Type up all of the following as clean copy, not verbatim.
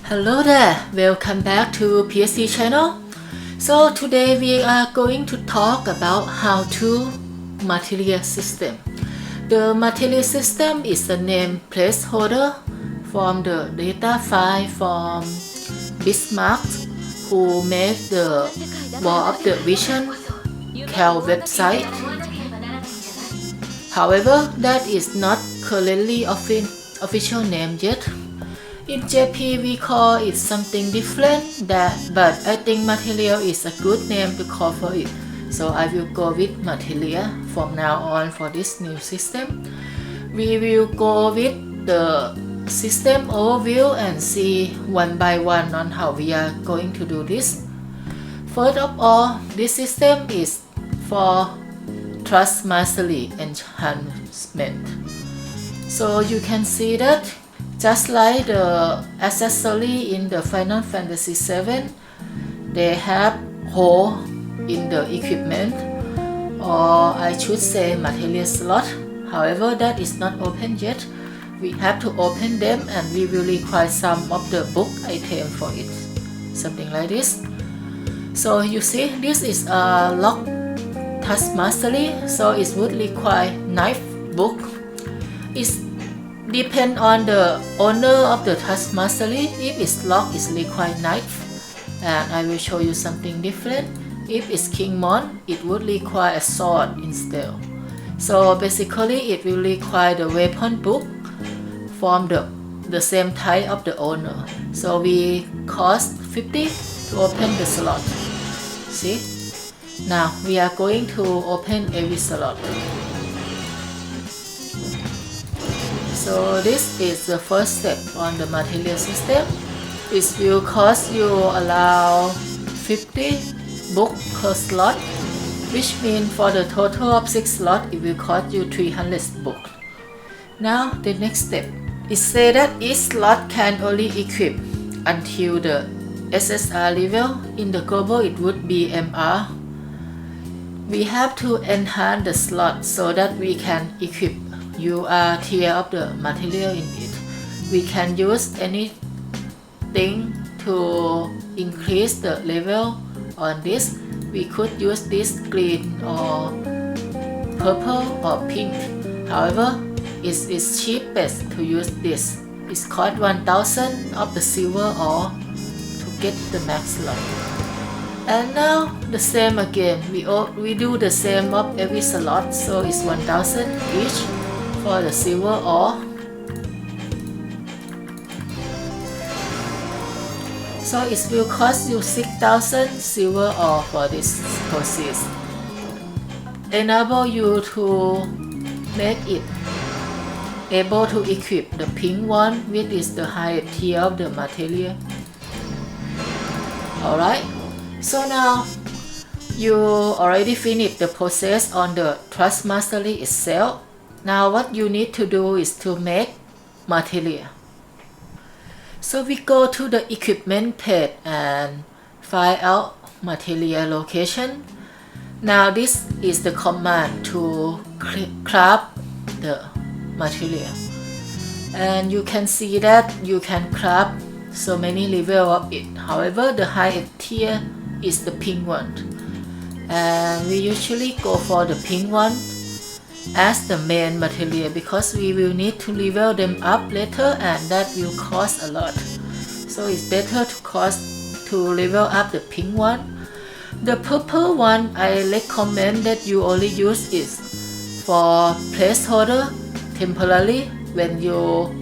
Hello there, welcome back to PSC channel. So today we are going to talk about how to Materia System. The Materia System is a name placeholder from the data file from Bismarck, who made the War of the Vision Cal website. However, that is not currently official name yet. In JP we call it something different, but I think Materia is a good name to call for it. So I will go with Materia from now on for this new system. We will go with the system overview and see one by one on how we are going to do this. First of all, this system is for Trust Mastery enhancement. So you can see that just like the accessory in the Final Fantasy VII, they have hole in the equipment, or I should say Materia slot. However, that is not open yet. We have to open them and we will require some of the book item for it. Something like this. So you see, this is a lock task mastery, so it would require knife book. It's depend on the owner of the task mastery. If it's locked, it's require knife, and I will show you something different. If it's Kingmon, it would require a sword instead. So basically it will require the weapon book from the same type of the owner. So we cost 50 to open the slot. See, now we are going to open every slot. So this is the first step on the Materia System. It will cost you around 50 book per slot, which means for the total of 6 slots, it will cost you 300 book. Now the next step is say that each slot can only equip until the SSR level. In the global it would be MR. We have to enhance the slot so that we can equip UR tier of the material in it. We can use anything to increase the level on this. We could use this green or purple or pink. However, it is cheapest to use this. It's cost 1000 of the silver ore to get the max slot. And now the same again. We do the same of every slot, so it's 1000 each for the silver ore. So it will cost you 6000 silver ore for this process. Enable you to make it able to equip the pink one, which is the highest tier of the material. Alright, so now you already finished the process on the Trust Mastery itself. Now what you need to do is to make Materia. So we go to the equipment page and find out Materia location. Now this is the command to craft the Materia. And you can see that you can craft so many levels of it. However, the highest tier is the pink one. And we usually go for the pink one as the main material because we will need to level them up later and that will cost a lot. So it's better to level up the pink one. The purple one, I recommend that you only use it for placeholder temporarily when you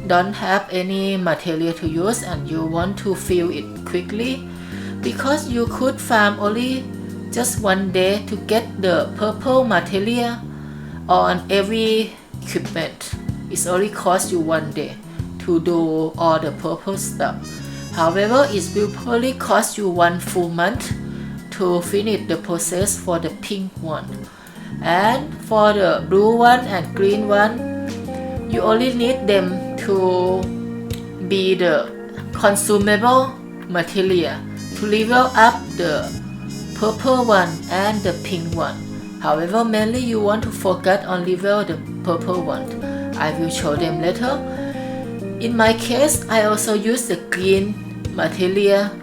don't have any material to use and you want to fill it quickly, because you could farm only just one day to get the purple material on every equipment. It only costs you one day to do all the purple stuff. However, it will probably cost you 1 full month to finish the process for the pink one. And for the blue one and green one, you only need them to be the consumable material to level up the purple one and the pink one. However, mainly you want to focus on level the purple one. I will show them later. In my case, I also use the green Materia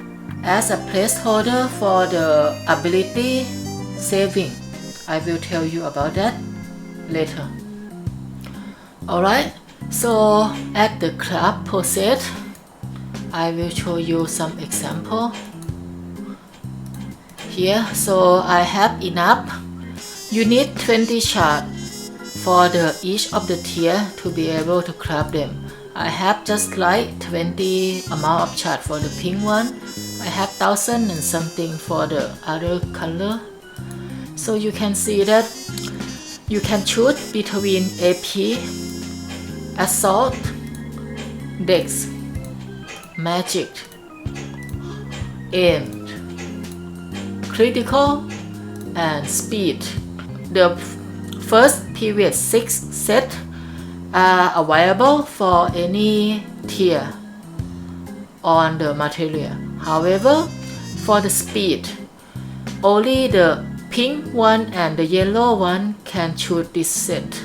as a placeholder for the ability saving. I will tell you about that later. Alright, so at the craft process, I will show you some example here. So I have enough. You need 20 shards for each of the tier to be able to craft them. I have just like 20 amount of shards for the pink one. I have 1000 and something for the other color. So you can see that you can choose between AP, Assault, Dex, Magic, Aim, Critical, and Speed. The first previous 6 sets are available for any tier on the Materia. However, for the speed, only the pink one and the yellow one can choose this set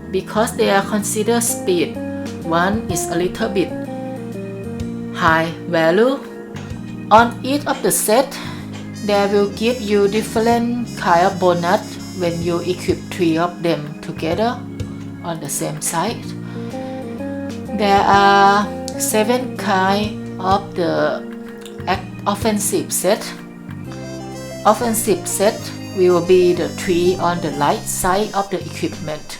because they are considered speed. One is a little bit high value. On each of the set, they will give you different kind of bonus when you equip 3 of them together on the same site. There are 7 kinds of the offensive set. Offensive set will be the 3 on the right side of the equipment,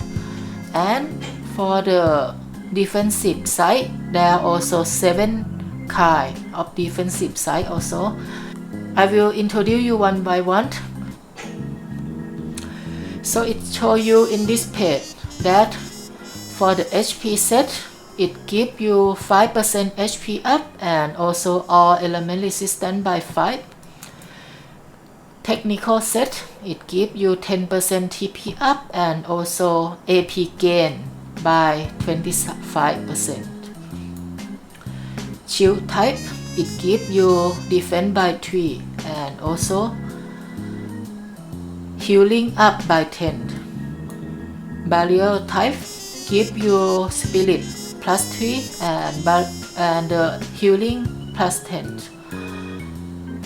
and for the defensive side there are also 7 kinds of defensive side also. I will introduce you one by one. So it shows you in this page that for the HP set, it gives you 5% HP up and also all element resistance by 5. Technical set, it gives you 10% TP up and also AP gain by 25%. Shield type, it gives you defense by 3 and also healing up by 10. Barrier type give you spirit plus 3 and healing plus 10.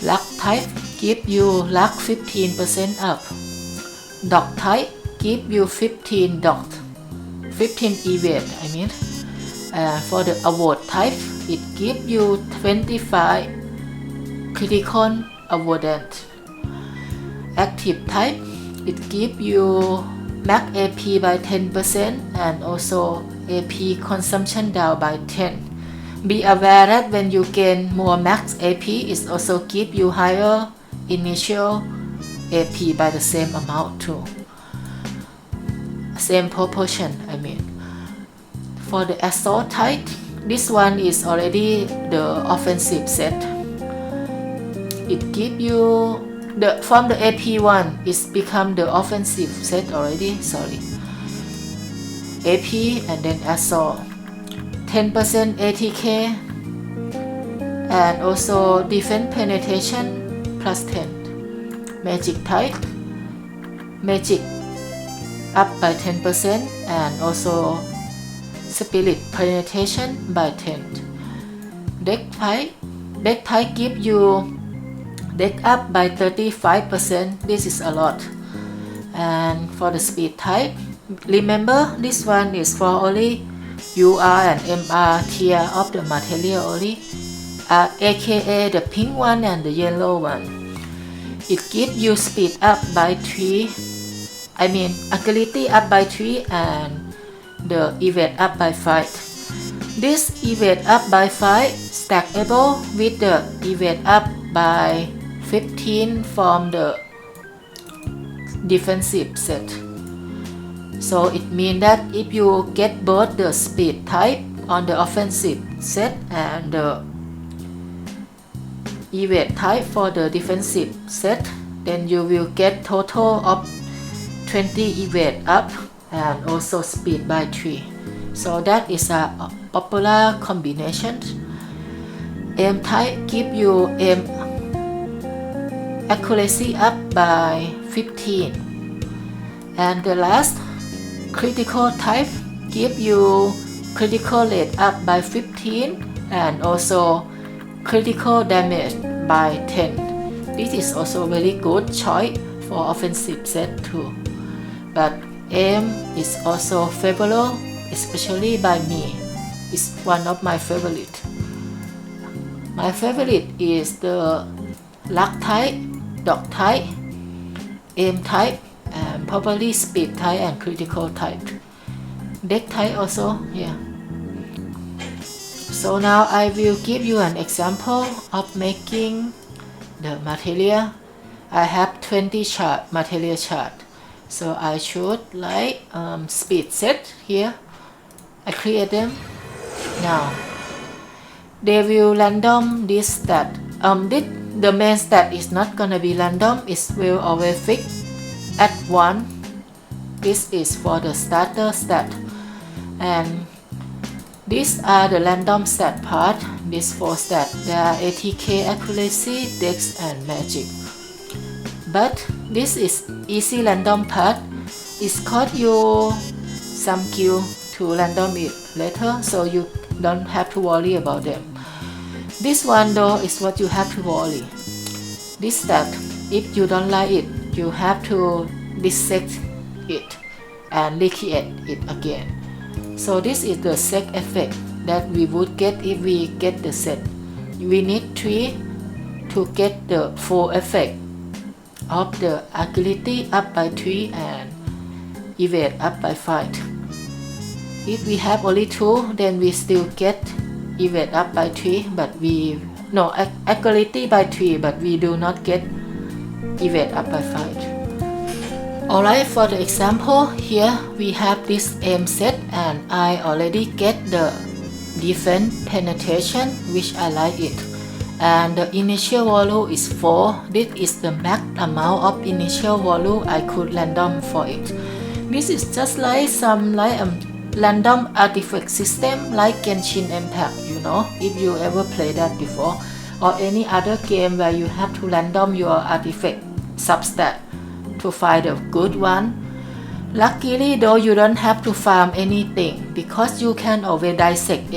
Luck type give you luck 15% up. Dog type give you 15 evade I mean. For the award type, it give you 25 critical avoidance. Active type, it give you max AP by 10% and also AP consumption down by 10. Be aware that when you gain more max AP, it also give you higher initial AP by the same amount too. Same proportion I mean. For the assault type, this one is already the offensive set. It give you from the AP one, it's become the offensive set already. Sorry. AP and then assault, 10% ATK and also defense penetration plus 10. Magic type, magic up by 10% and also spirit penetration by 10. Deck type give you deck up by 35%. This is a lot. And for the speed type, remember this one is for only UR and MR tier of the material only, aka the pink one and the yellow one. It gives you speed up by 3, I mean agility up by 3 and the evade up by 5. This evade up by 5 stackable with the evade up by 15 from the defensive set. So it means that if you get both the speed type on the offensive set and the evade type for the defensive set, then you will get total of 20 evade up and also speed by 3. So that is a popular combination. Aim type give you aim accuracy up by 15. And the last critical type give you critical rate up by 15 and also critical damage by 10. This is also very good choice for offensive set too. But aim is also favorable, especially by me. It's one of my favorite. My favorite is the luck type, dog type, aim type, and probably speed type and critical type. Deck type also, yeah. So now I will give you an example of making the Materia. I have 20 Materia chart. So I should like speed set here. I create them. Now they will random this stat. The main stat is not gonna be random. It will always fix at 1. This is for the starter stat. And these are the random stat part. These 4 stats. They are ATK, accuracy, dex, and magic. But this is easy random part. It's cost you some Q to random it later, so you don't have to worry about them. This one though is what you have to worry. This stat, if you don't like it, you have to dissect it and recreate it again. So this is the set effect that we would get if we get the set. We need 3 to get the full effect of the agility up by 3 and evade up by 5. If we have only 2, then we still get evade up by 3, but agility by 3, but we do not get evade up by 5. Alright, for the example, here we have this aim set and I already get the defense penetration, which I like it. And the initial value is 4. This is the max amount of initial value I could random for it. This is just like some random artifact system like Genshin Impact, you know, if you ever play that before, or any other game where you have to random your artifact substat to find a good one. Luckily though, you don't have to farm anything because you can always dissect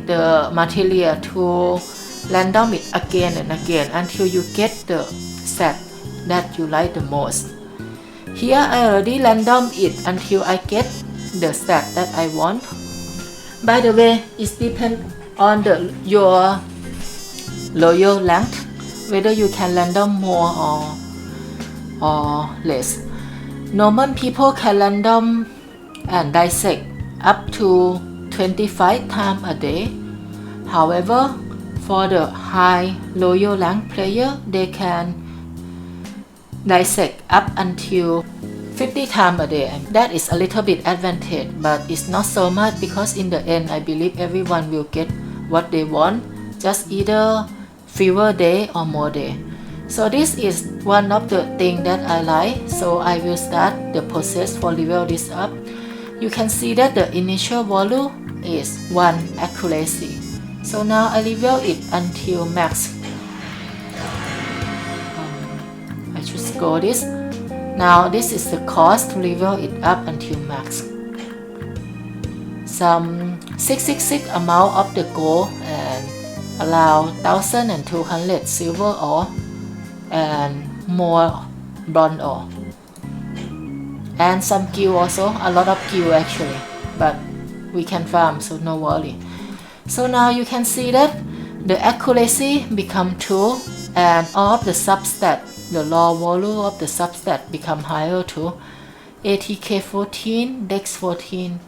the material to random it again and again until you get the set that you like the most. Here I already random it until I get the stat that I want. By the way, it depends on your loyal length, whether you can random more or less. Normal people can random and dissect up to 25 times a day. However, for the high loyal rank player, they can dissect up until 50 times a day. That is a little bit advantage, but it's not so much because in the end I believe everyone will get what they want, just either fewer day or more day. So this is one of the things that I like. So I will start the process for level this up. You can see that the initial value is 1 accuracy. So now I level it until max. I should score this. Now this is the cost to level it up until max. Some 666 amount of the gold and allow 1200 silver ore and more bronze ore. And some gil also, a lot of gil actually, but we can farm, so no worry. So now you can see that the accuracy become 2 and all of the substat, the raw value of the substat become higher too. ATK 14, Dex 14,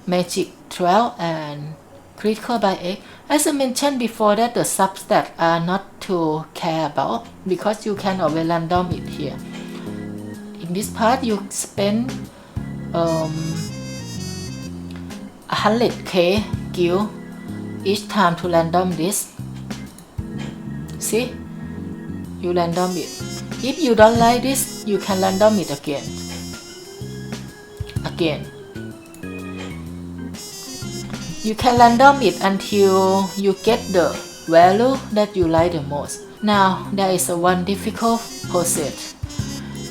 Magic 12 and critical by 8. As I mentioned before that the substat are not to care about because you can always random it here. In this part you spend 100k gil each time to random this. See? You random it. If you don't like this, you can random it again. You can random it until you get the value that you like the most. Now there is one difficult process.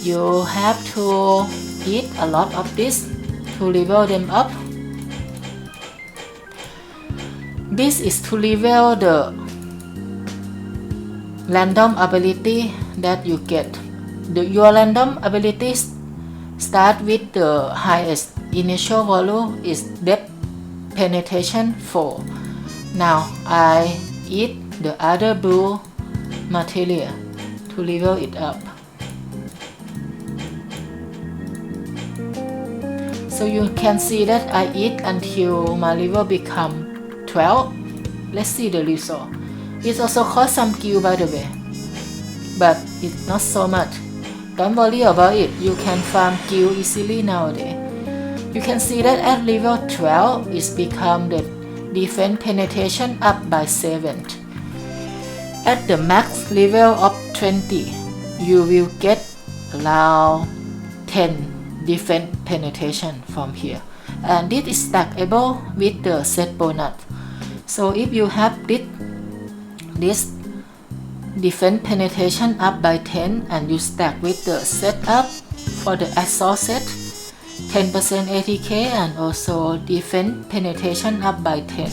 You have to eat a lot of this to level them up. This is to reveal the random ability that you get. Your random abilities start with the highest initial value is depth penetration 4. Now I eat the other blue materia to level it up. So you can see that I eat until my level become 12. Let's see the result. It also costs some gil, by the way, but it's not so much. Don't worry about it, you can farm gil easily nowadays. You can see that at level 12 it's become the defense penetration up by 7. At the max level of 20, you will get around 10 defense penetration from here, and this is stackable with the set bonus. So if you have this defense penetration up by 10 and you stack with the setup for the assault set 10% ATK and also defense penetration up by 10,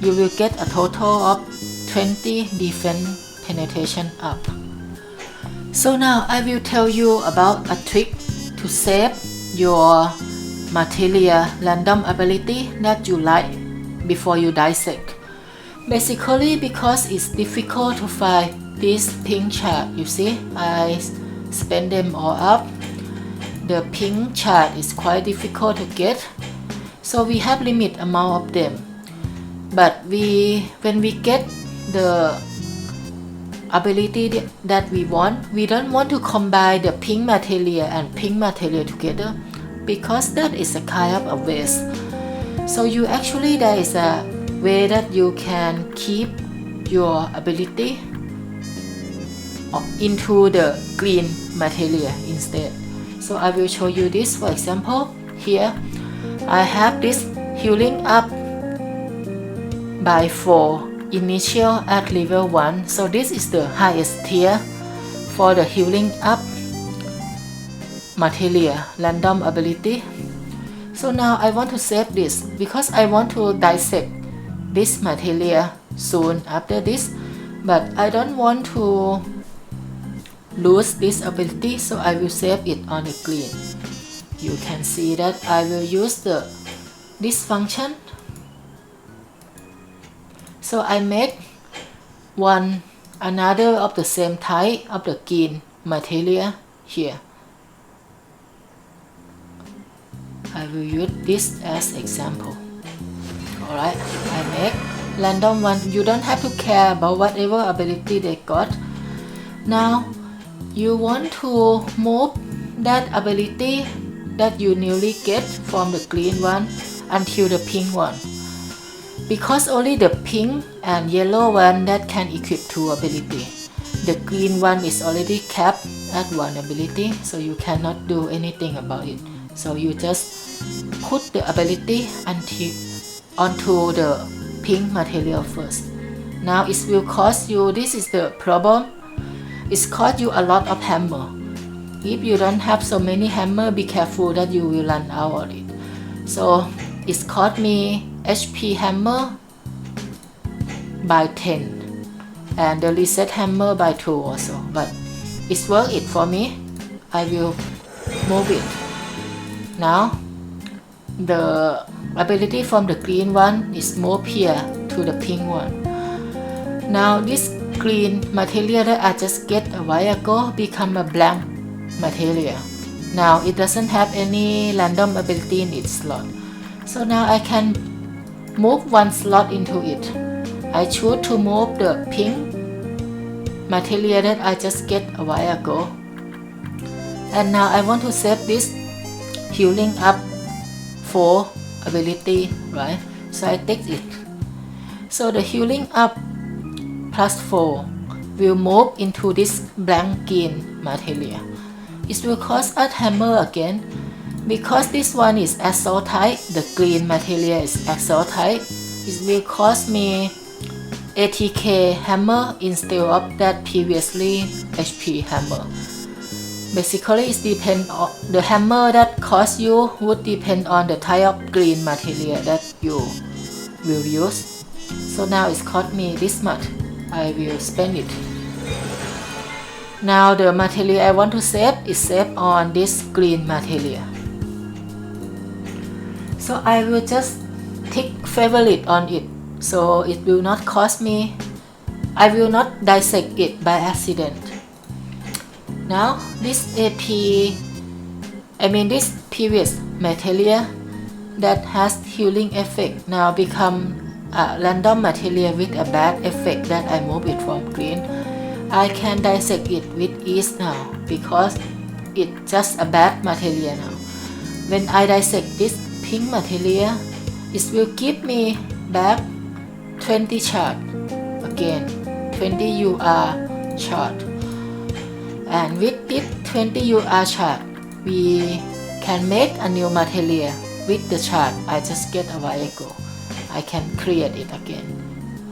you will get a total of 20 defense penetration up. So now I will tell you about a trick to save your Materia random ability that you like before you dissect. Basically, because it's difficult to find this pink chart, you see, I spend them all up. The pink chart is quite difficult to get, so we have limit amount of them. But when we get the ability that we want, we don't want to combine the pink materia and pink materia together, because that is a kind of a waste. So there is a way that you can keep your ability into the green materia instead. So I will show you this. For example, here I have this healing up by 4 initial at level 1. So this is the highest tier for the healing up Materia random ability. So now I want to save this because I want to dissect this materia soon after this, but I don't want to lose this ability, so I will save it on the green. You can see that I will use this function. So I make another of the same type of the green materia here. I will use this as example. Alright, I make random one. You don't have to care about whatever ability they got. Now you want to move that ability that you newly get from the green one until the pink one, because only the pink and yellow one that can equip 2 ability. The green one is already capped at 1 ability, so you cannot do anything about it. So you just put the ability onto the pink material first. Now it will cost you, this is the problem, it's cost you a lot of hammer. If you don't have so many hammer, be careful that you will run out of it. So it's cost me HP hammer by 10 and the reset hammer by 2 also, but it's worth it for me. I will move it. Now the ability from the green one is moved here to the pink one. Now this green materia that I just get a while ago become a blank materia. Now it doesn't have any random ability in its slot. So now I can move 1 slot into it. I choose to move the pink materia that I just get a while ago. And now I want to save this healing up 4 ability, right? So I take it. So the healing up plus 4 will move into this blank green materia. It will cost us hammer again. Because this one is assault type, the green materia is assault type, it will cost me ATK hammer instead of that previously HP hammer. Basically, it depends on the hammer that cost you would depend on the type of green materia that you will use. So now it's cost me this much. I will spend it. Now the material I want to save is saved on this green material. So I will just tick favorite on it, so it will not cost me. I will not dissect it by accident. Now this this previous material that has healing effect now become a random material with a bad effect that I move it from green. I can dissect it with ease now because it's just a bad material now. When I dissect this pink material, it will give me back 20 chart again, 20 UR chart. And with this 20 UR chart, we can make a new material with the chart I just get a while ago. I can create it again.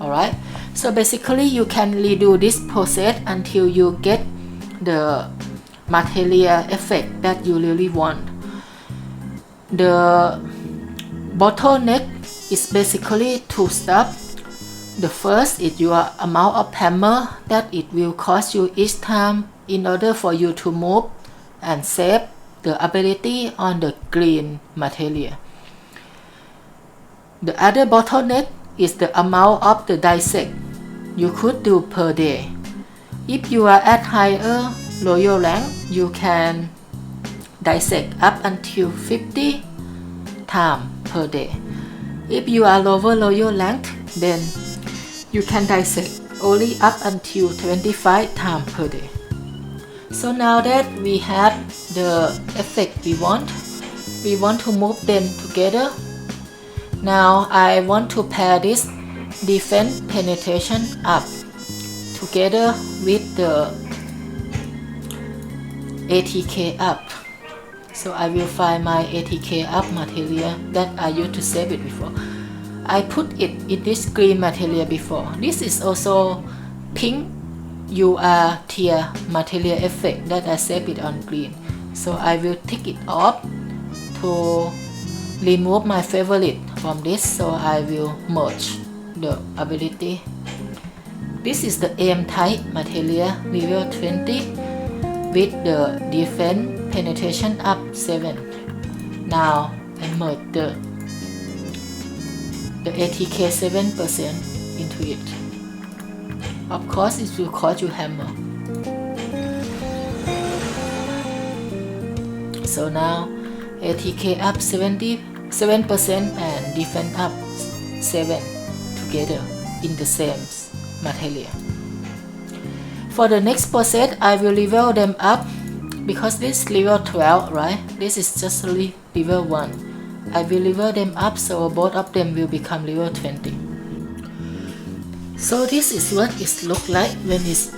Alright, so basically you can redo this process until you get the material effect that you really want. The bottleneck is basically two steps. The first is your amount of hammer that it will cost you each time in order for you to move and save the ability on the green material. The other bottleneck is the amount of the dissect you could do per day. If you are at higher loyal rank, you can dissect up until 50 times per day. If you are lower loyal rank, then you can dissect only up until 25 times per day. So now that we have the effect we want to move them together. Now I want to pair this defense penetration up together with the ATK up. So I will find my ATK up material that I used to save it before. I put it in this green material before. This is also pink UR tier material effect that I saved it on green. So I will take it off to remove my favorite from this, so I will merge the ability. This is the aim type material level 20 with the defense penetration up 7. Now I merge the ATK 7% into it. Of course it will cost you hammer. So now ATK up 77% and defense up 7 together in the same material. For the next process, I will level them up because this level 12, right? This is just level 1. I will level them up so both of them will become level 20. So this is what it looks like when it's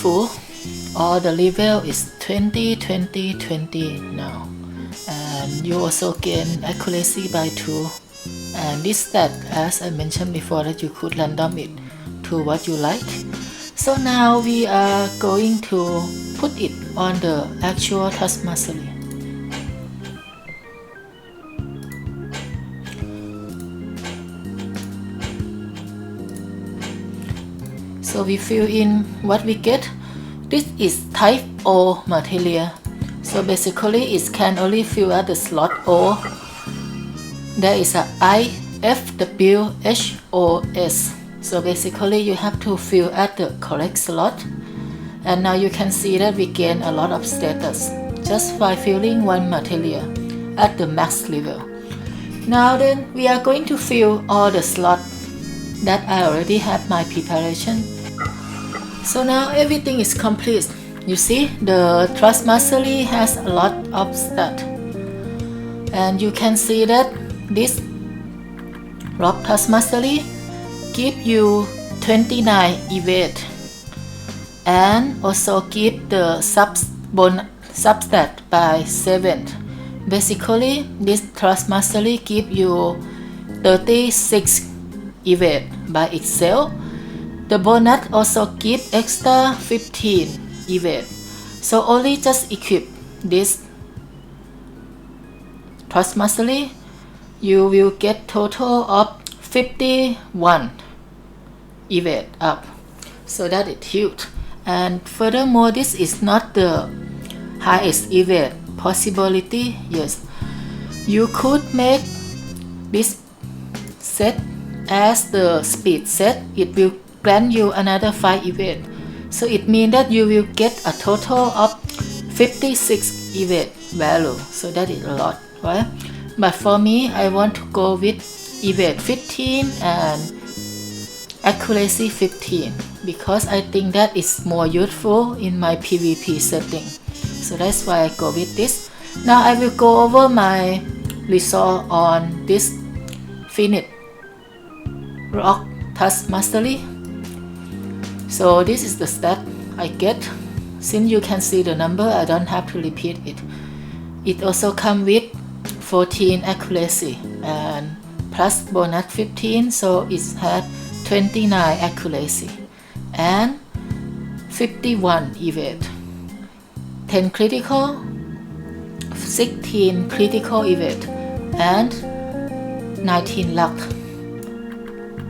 full. All the level is 20, 20, 20 now. And you also gain accuracy by 2. And this stat, as I mentioned before, that you could random it to what you like. So now we are going to put it on the actual task mastery. So we fill in what we get. This is type O material. So basically it can only fill at the slot O. There is a IFWHOS. So basically you have to fill at the correct slot. And now you can see that we gain a lot of status just by filling one material at the max level. Now then we are going to fill all the slots that I already have my preparation. So now everything is complete. You see the Trust Mastery has a lot of stats. And you can see that this Rob Trust Mastery give you 29 evade and also give the substat by 7. Basically this Trust Mastery give you 36 evade by itself. The bonus also give extra 15 evade. So only just equip this Trust Mastery, you will get total of 51 evade up, so that is huge. And furthermore, this is not the highest evade possibility. Yes, you could make this set as the speed set. It will grant you another 5 evade, so it means that you will get a total of 56 evade value, so that is a lot, right? But for me, I want to go with evade 15 and accuracy 15 because I think that is more useful in my PvP setting, so that's why I go with this. Now I will go over my result on this Phoenix Rock Task Mastery. So this is the stat I get. Since you can see the number, I don't have to repeat it. It also comes with 14 accuracy and plus bonus 15, so it had 29 accuracy and 51 evade, 10 critical, 16 critical evade, and 19 luck,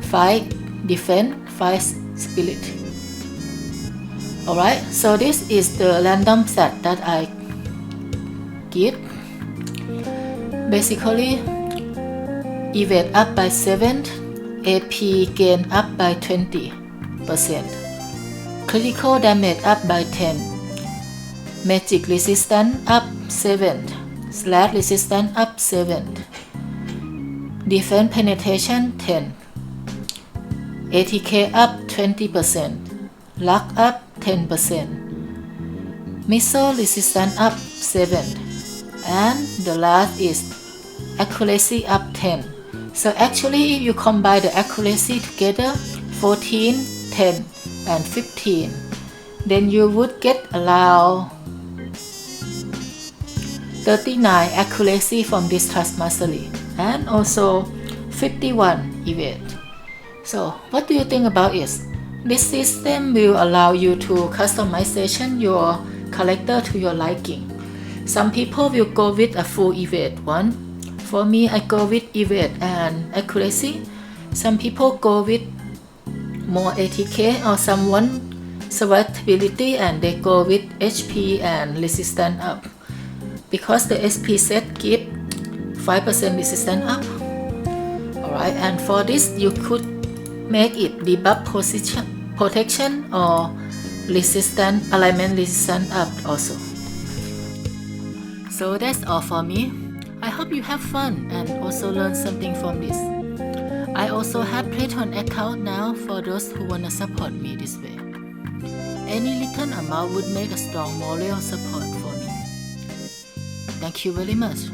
5 defense, 5 spirit. Alright, so this is the random set that I get. Basically, evade up by 7, AP gain up by 20%, critical damage up by 10, magic resistance up 7, slash resistance up 7, defense penetration 10, ATK up 20%, luck up 10%, missile resistance up 7, and the last is accuracy up 10. So actually, if you combine the accuracy together, 14, 10, and 15, then you would get around 39 accuracy from this Task Mastery and also 51 evade. So what do you think about it? This system will allow you to customization your character to your liking. Some people will go with a full evade one. For me, I go with evade and accuracy. Some people go with more ATK, or someone survivability and they go with HP and resistance up. Because the SP set give 5% resistance up. Alright, and for this you could make it debuff protection or resistance, alignment resistance up also. So that's all for me. I hope you have fun and also learn something from this. I also have Patreon account now for those who wanna support me this way. Any little amount would make a strong moral support for me. Thank you very much.